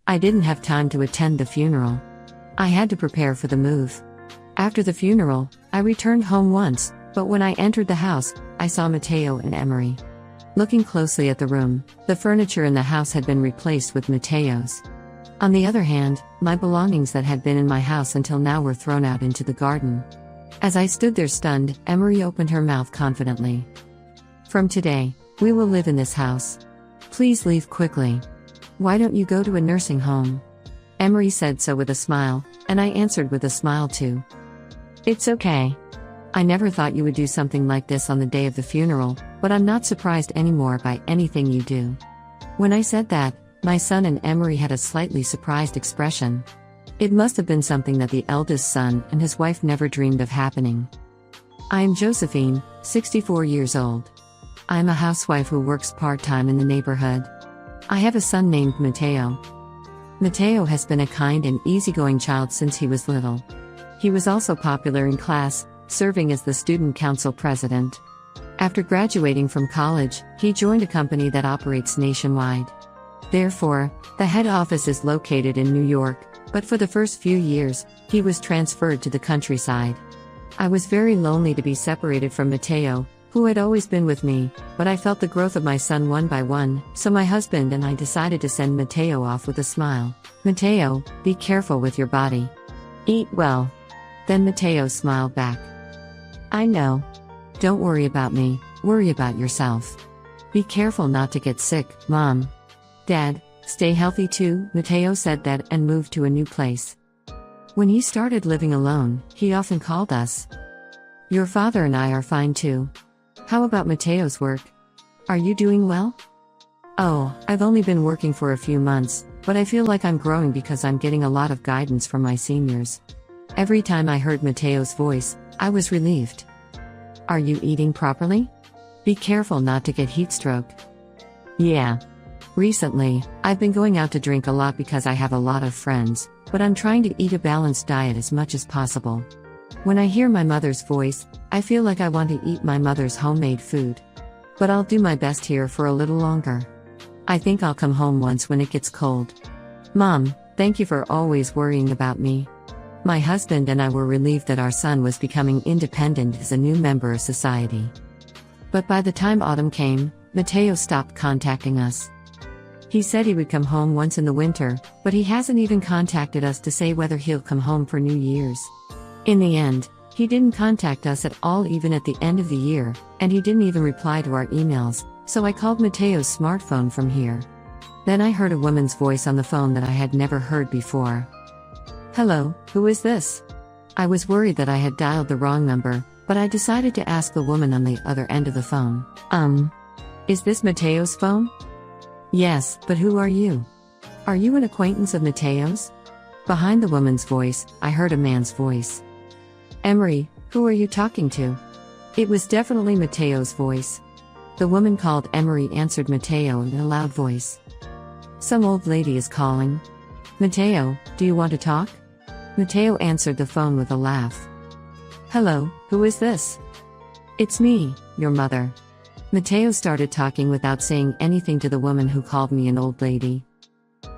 I didn't have time to attend the funeral. I had to prepare for the move. After the funeral, I returned home once, but when I entered the house, I saw Matteo and Emery. Looking closely at the room, the furniture in the house had been replaced with Matteo's. On the other hand, my belongings that had been in my house until now were thrown out into the garden. As I stood there stunned, Emery opened her mouth confidently. "From today, we will live in this house. Please leave quickly. Why don't you go to a nursing home?" Emery said so with a smile, and I answered with a smile too. "It's okay. I never thought you would do something like this on the day of the funeral, but I'm not surprised anymore by anything you do." When I said that, my son and Emery had a slightly surprised expression. It must have been something that the eldest son and his wife never dreamed of happening. I am Josephine, 64 years old. I am a housewife who works part-time in the neighborhood. I have a son named Matteo. Matteo has been a kind and easygoing child since he was little. He was also popular in class, serving as the student council president. After graduating from college, he joined a company that operates nationwide. Therefore, the head office is located in New York, but for the first few years, he was transferred to the countryside. I was very lonely to be separated from Matteo, who had always been with me, but I felt the growth of my son one by one, so my husband and I decided to send Matteo off with a smile. "Matteo, be careful with your body. Eat well." Then Matteo smiled back. "I know. Don't worry about me, worry about yourself. Be careful not to get sick, Mom. Dad, stay healthy too." Matteo said that and moved to a new place. When he started living alone, he often called us. "Your father and I are fine too. How about Matteo's work? Are you doing well?" "Oh, I've only been working for a few months, but I feel like I'm growing because I'm getting a lot of guidance from my seniors." Every time I heard Matteo's voice, I was relieved. "Are you eating properly? Be careful not to get heat stroke." "Yeah. Recently, I've been going out to drink a lot because I have a lot of friends, but I'm trying to eat a balanced diet as much as possible. When I hear my mother's voice, I feel like I want to eat my mother's homemade food. But I'll do my best here for a little longer. I think I'll come home once when it gets cold. Mom, thank you for always worrying about me." My husband and I were relieved that our son was becoming independent as a new member of society. But by the time autumn came, Matteo stopped contacting us. He said he would come home once in the winter, but he hasn't even contacted us to say whether he'll come home for New Year's. In the end, he didn't contact us at all even at the end of the year, and he didn't even reply to our emails, so I called Matteo's smartphone from here. Then I heard a woman's voice on the phone that I had never heard before. "Hello, who is this?" I was worried that I had dialed the wrong number, but I decided to ask the woman on the other end of the phone. Is this Matteo's phone?" "Yes, but who are you? Are you an acquaintance of Matteo's?" Behind the woman's voice, I heard a man's voice. "Emery, who are you talking to?" It was definitely Matteo's voice. The woman called Emery answered Matteo in a loud voice. "Some old lady is calling. Matteo, do you want to talk?" Matteo answered the phone with a laugh. "Hello, who is this?" "It's me, your mother." Matteo started talking without saying anything to the woman who called me an old lady.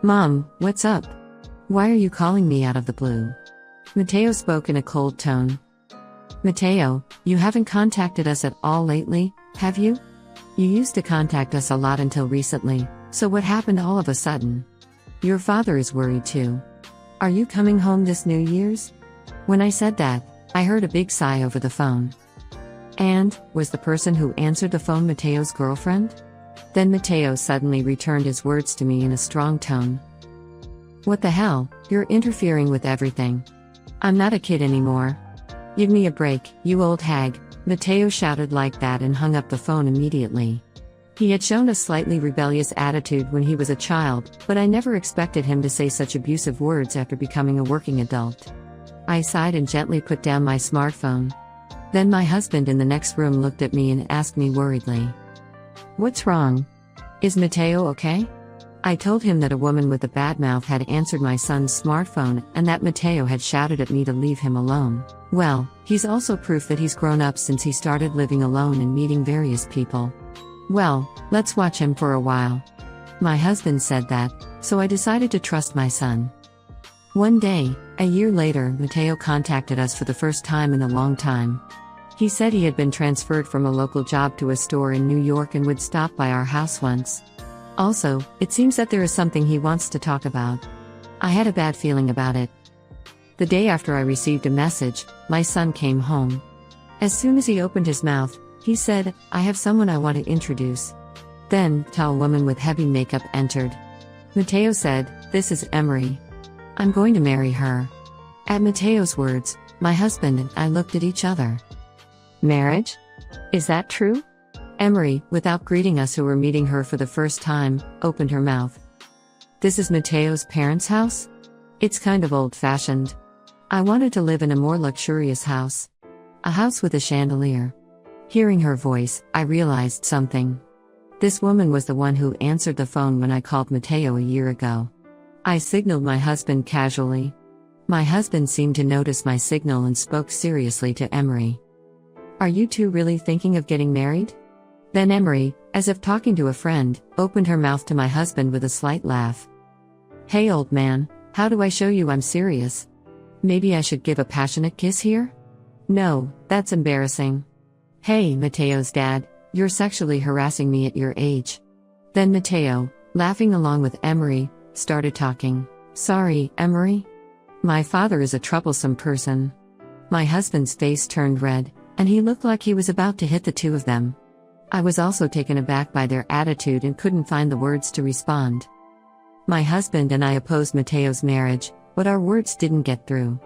"Mom, what's up? Why are you calling me out of the blue?" Matteo spoke in a cold tone. "Matteo, you haven't contacted us at all lately, have you? You used to contact us a lot until recently, so what happened all of a sudden? Your father is worried too. Are you coming home this New Year's?" When I said that, I heard a big sigh over the phone. And, was the person who answered the phone Matteo's girlfriend? Then Matteo suddenly returned his words to me in a strong tone. "What the hell, you're interfering with everything. I'm not a kid anymore. Give me a break, you old hag." Matteo shouted like that and hung up the phone immediately. He had shown a slightly rebellious attitude when he was a child, but I never expected him to say such abusive words after becoming a working adult. I sighed and gently put down my smartphone. Then my husband in the next room looked at me and asked me worriedly, "What's wrong? Is Matteo okay?" I told him that a woman with a bad mouth had answered my son's smartphone and that Matteo had shouted at me to leave him alone. Well, he's also proof that he's grown up since he started living alone and meeting various people. Well, let's watch him for a while. My husband said that, so I decided to trust my son. One day, a year later, Matteo contacted us for the first time in a long time. He said he had been transferred from a local job to a store in New York and would stop by our house once. Also, it seems that there is something he wants to talk about. I had a bad feeling about it. The day after I received a message, my son came home. As soon as he opened his mouth, he said, "I have someone I want to introduce." Then, a tall woman with heavy makeup entered. Matteo said, "This is Emery. I'm going to marry her." At Matteo's words, my husband and I looked at each other. "Marriage? Is that true?" Emery, without greeting us who were meeting her for the first time, opened her mouth. "This is Matteo's parents' house? It's kind of old-fashioned. I wanted to live in a more luxurious house. A house with a chandelier." Hearing her voice, I realized something. This woman was the one who answered the phone when I called Matteo a year ago. I signaled my husband casually. My husband seemed to notice my signal and spoke seriously to Emery. "Are you two really thinking of getting married?" Then Emery, as if talking to a friend, opened her mouth to my husband with a slight laugh. "Hey old man, how do I show you I'm serious? Maybe I should give a passionate kiss here?" "No, that's embarrassing." "Hey, Matteo's dad, you're sexually harassing me at your age." Then Matteo, laughing along with Emery, started talking. "Sorry, Emery. My father is a troublesome person." My husband's face turned red, and he looked like he was about to hit the two of them. I was also taken aback by their attitude and couldn't find the words to respond. My husband and I opposed Matteo's marriage, but our words didn't get through.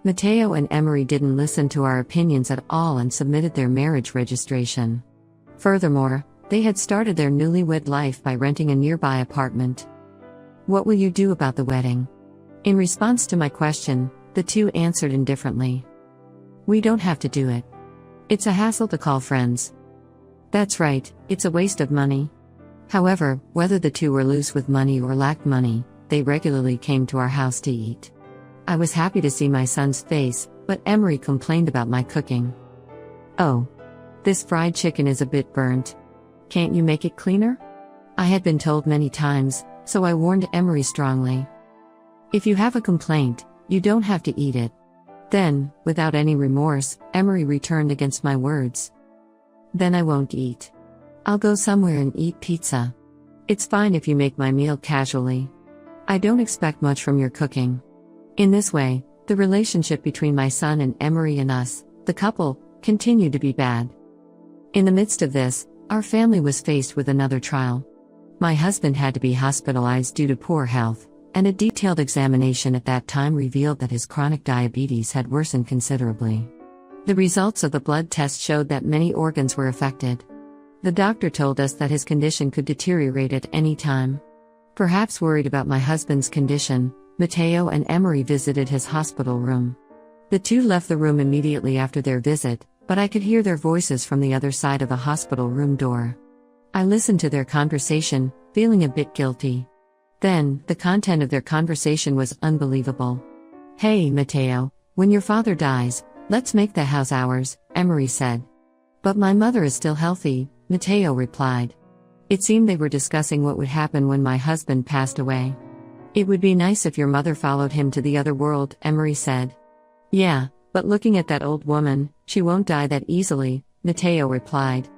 Matteo and Emery didn't listen to our opinions at all and submitted their marriage registration. Furthermore, they had started their newlywed life by renting a nearby apartment. "What will you do about the wedding?" In response to my question, the two answered indifferently. "We don't have to do it. It's a hassle to call friends." That's right, it's a waste of money. However, whether the two were loose with money or lacked money, they regularly came to our house to eat. I was happy to see my son's face, but Emery complained about my cooking. "Oh, this fried chicken is a bit burnt. Can't you make it cleaner?" I had been told many times, so I warned Emery strongly. "If you have a complaint, you don't have to eat it." Then, without any remorse, Emery returned against my words. "Then I won't eat. I'll go somewhere and eat pizza. It's fine if you make my meal casually. I don't expect much from your cooking." In this way, the relationship between my son and Emery and us, the couple, continued to be bad. In the midst of this, our family was faced with another trial. My husband had to be hospitalized due to poor health, and a detailed examination at that time revealed that his chronic diabetes had worsened considerably. The results of the blood test showed that many organs were affected. The doctor told us that his condition could deteriorate at any time. Perhaps worried about my husband's condition, Matteo and Emery visited his hospital room. The two left the room immediately after their visit, but I could hear their voices from the other side of the hospital room door. I listened to their conversation, feeling a bit guilty. Then, the content of their conversation was unbelievable. "Hey, Matteo, when your father dies, let's make the house ours," Emery said. "But my mother is still healthy," Matteo replied. It seemed they were discussing what would happen when my husband passed away. "It would be nice if your mother followed him to the other world," Emery said. "Yeah, but looking at that old woman, she won't die that easily," Matteo replied.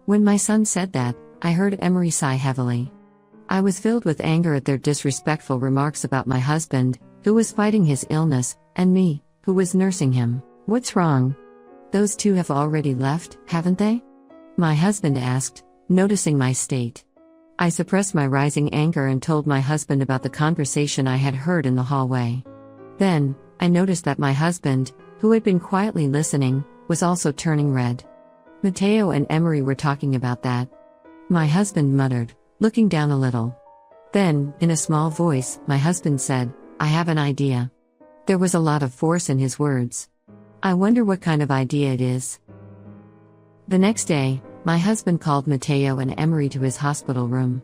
When my son said that, I heard Emery sigh heavily. I was filled with anger at their disrespectful remarks about my husband, who was fighting his illness, and me, who was nursing him. "What's wrong? Those two have already left, haven't they?" My husband asked, noticing my state. I suppressed my rising anger and told my husband about the conversation I had heard in the hallway. Then, I noticed that my husband, who had been quietly listening, was also turning red. Matteo and Emery were talking about that. My husband muttered, looking down a little. Then, in a small voice, my husband said, "I have an idea." There was a lot of force in his words. I wonder what kind of idea it is. The next day, my husband called Matteo and Emery to his hospital room.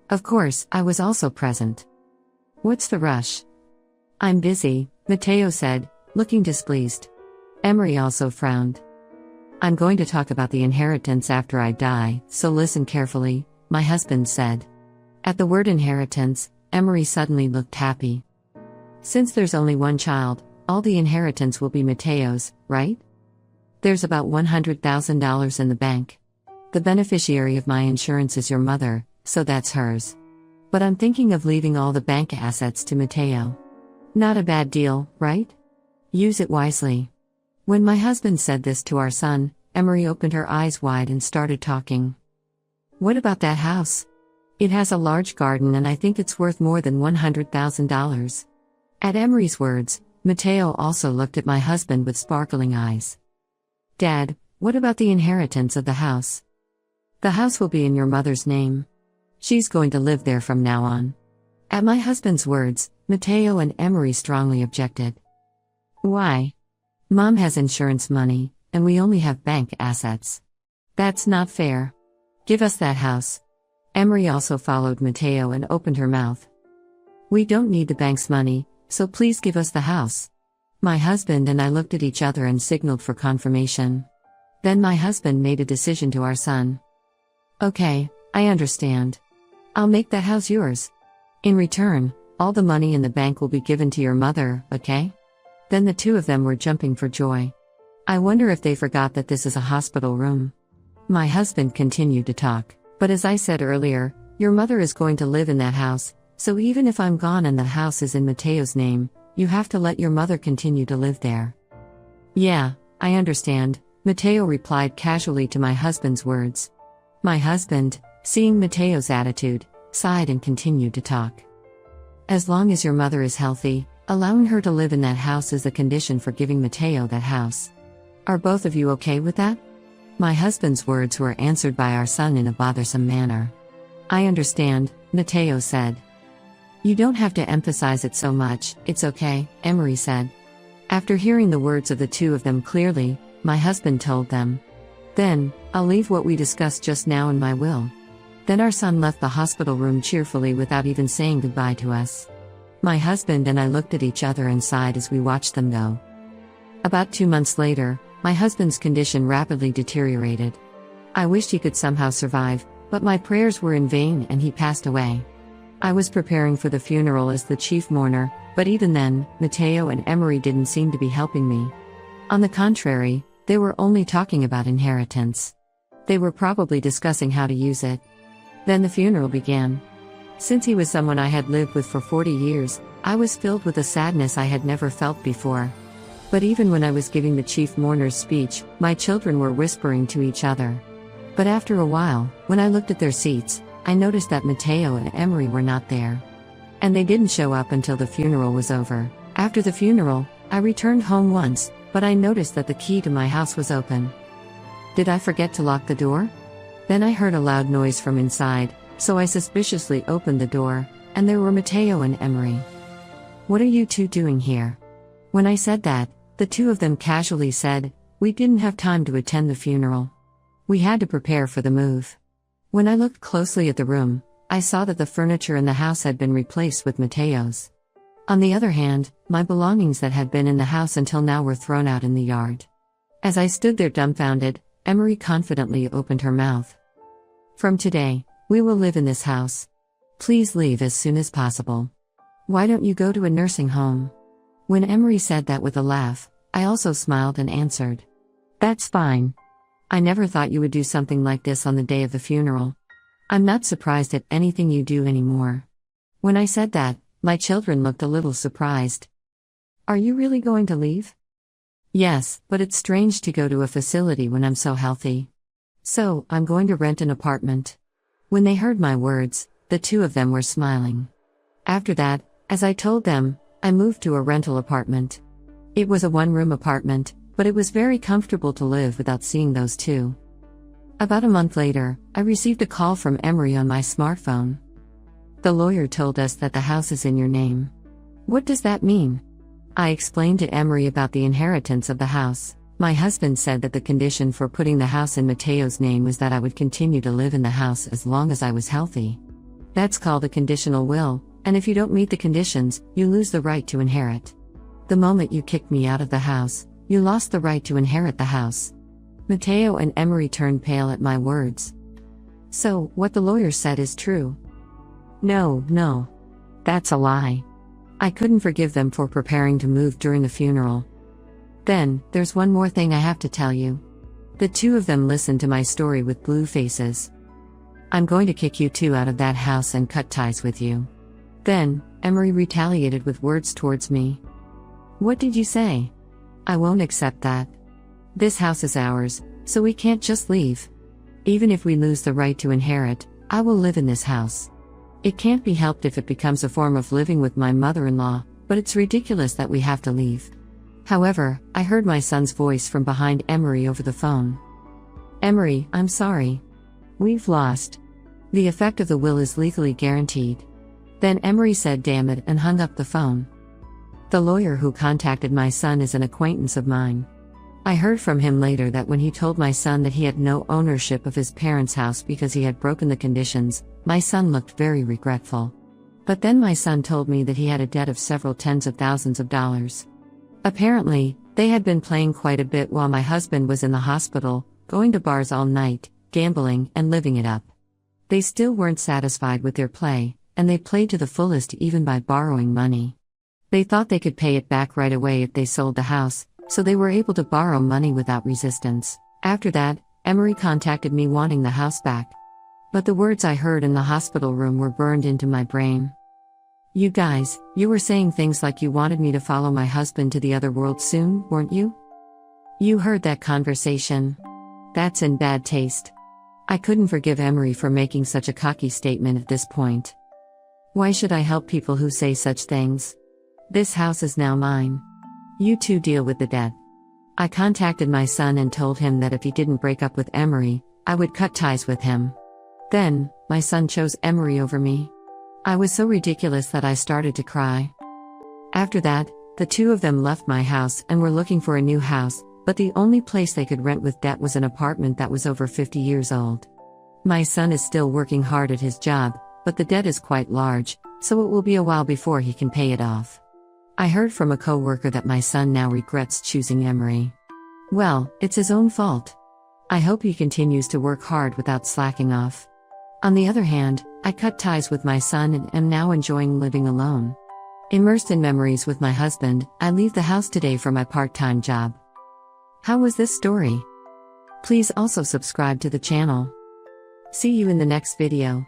Of course, I was also present. "What's the rush?" "I'm busy," Matteo said, looking displeased. Emery also frowned. "I'm going to talk about the inheritance after I die, so listen carefully," my husband said. At the word inheritance, Emery suddenly looked happy. Since there's only one child, all the inheritance will be Mateo's, right? There's about $100,000 in the bank. The beneficiary of my insurance is your mother, so that's hers. But I'm thinking of leaving all the bank assets to Mateo. Not a bad deal, right? Use it wisely. When my husband said this to our son, Emery opened her eyes wide and started talking. What about that house? It has a large garden and I think it's worth more than $100,000. At Emery's words, Mateo also looked at my husband with sparkling eyes. Dad, what about the inheritance of the house? The house will be in your mother's name. She's going to live there from now on. At my husband's words, Mateo and Emery strongly objected. Why? Mom has insurance money, and we only have bank assets. That's not fair. Give us that house. Emery also followed Mateo and opened her mouth. We don't need the bank's money, so please give us the house. My husband and I looked at each other and signaled for confirmation. Then my husband made a decision to our son. Okay, I understand. I'll make that house yours. In return, all the money in the bank will be given to your mother, okay? Then the two of them were jumping for joy. I wonder if they forgot that this is a hospital room. My husband continued to talk, but as I said earlier, your mother is going to live in that house, so even if I'm gone and the house is in Mateo's name, you have to let your mother continue to live there. Yeah, I understand, Mateo replied casually to my husband's words. My husband, seeing Mateo's attitude, sighed and continued to talk. As long as your mother is healthy, allowing her to live in that house is a condition for giving Mateo that house. Are both of you okay with that? My husband's words were answered by our son in a bothersome manner. I understand, Mateo said. You don't have to emphasize it so much, it's okay, Emery said. After hearing the words of the two of them clearly, my husband told them. Then, I'll leave what we discussed just now in my will. Then our son left the hospital room cheerfully without even saying goodbye to us. My husband and I looked at each other and sighed as we watched them go. About 2 months later, my husband's condition rapidly deteriorated. I wished he could somehow survive, but my prayers were in vain and he passed away. I was preparing for the funeral as the chief mourner, but even then, Mateo and Emery didn't seem to be helping me. On the contrary, they were only talking about inheritance. They were probably discussing how to use it. Then the funeral began. Since he was someone I had lived with for 40 years, I was filled with a sadness I had never felt before. But even when I was giving the chief mourner's speech, my children were whispering to each other. But after a while, when I looked at their seats, I noticed that Mateo and Emery were not there. And they didn't show up until the funeral was over. After the funeral, I returned home once, but I noticed that the key to my house was open. Did I forget to lock the door? Then I heard a loud noise from inside, so I suspiciously opened the door, and there were Mateo and Emery. What are you two doing here? When I said that, the two of them casually said, we didn't have time to attend the funeral. We had to prepare for the move. When I looked closely at the room, I saw that the furniture in the house had been replaced with Mateo's. On the other hand, my belongings that had been in the house until now were thrown out in the yard. As I stood there dumbfounded, Emery confidently opened her mouth. From today, we will live in this house. Please leave as soon as possible. Why don't you go to a nursing home? When Emery said that with a laugh, I also smiled and answered. That's fine. I never thought you would do something like this on the day of the funeral. I'm not surprised at anything you do anymore. When I said that, my children looked a little surprised. Are you really going to leave? Yes, but it's strange to go to a facility when I'm so healthy. So, I'm going to rent an apartment. When they heard my words, the two of them were smiling. After that, as I told them, I moved to a rental apartment. It was a one-room apartment, but it was very comfortable to live without seeing those two. About a month later, I received a call from Emery on my smartphone. The lawyer told us that the house is in your name. What does that mean? I explained to Emery about the inheritance of the house. My husband said that the condition for putting the house in Mateo's name was that I would continue to live in the house as long as I was healthy. That's called a conditional will, and if you don't meet the conditions, you lose the right to inherit. The moment you kicked me out of the house, you lost the right to inherit the house. Mateo and Emery turned pale at my words. So, what the lawyer said is true. No, no. That's a lie. I couldn't forgive them for preparing to move during the funeral. Then, there's one more thing I have to tell you. The two of them listened to my story with blue faces. I'm going to kick you two out of that house and cut ties with you. Then, Emery retaliated with words towards me. What did you say? I won't accept that. This house is ours, so we can't just leave. Even if we lose the right to inherit, I will live in this house. It can't be helped if it becomes a form of living with my mother-in-law, but it's ridiculous that we have to leave. However, I heard my son's voice from behind Emery over the phone. Emery, I'm sorry. We've lost. The effect of the will is legally guaranteed. Then Emery said damn it and hung up the phone. The lawyer who contacted my son is an acquaintance of mine. I heard from him later that when he told my son that he had no ownership of his parents' house because he had broken the conditions, my son looked very regretful. But then my son told me that he had a debt of several tens of thousands of dollars. Apparently, they had been playing quite a bit while my husband was in the hospital, going to bars all night, gambling, and living it up. They still weren't satisfied with their play, and they played to the fullest even by borrowing money. They thought they could pay it back right away if they sold the house, so they were able to borrow money without resistance. After that, Emery contacted me wanting the house back. But the words I heard in the hospital room were burned into my brain. You guys, you were saying things like you wanted me to follow my husband to the other world soon, weren't you? You heard that conversation. That's in bad taste. I couldn't forgive Emery for making such a cocky statement at this point. Why should I help people who say such things? This house is now mine. You two deal with the debt. I contacted my son and told him that if he didn't break up with Emery, I would cut ties with him. Then, my son chose Emery over me. I was so ridiculous that I started to cry. After that, the two of them left my house and were looking for a new house, but the only place they could rent with debt was an apartment that was over 50 years old. My son is still working hard at his job, but the debt is quite large, so it will be a while before he can pay it off. I heard from a co-worker that my son now regrets choosing Emery. Well, it's his own fault. I hope he continues to work hard without slacking off. On the other hand, I cut ties with my son and am now enjoying living alone. Immersed in memories with my husband, I leave the house today for my part-time job. How was this story? Please also subscribe to the channel. See you in the next video.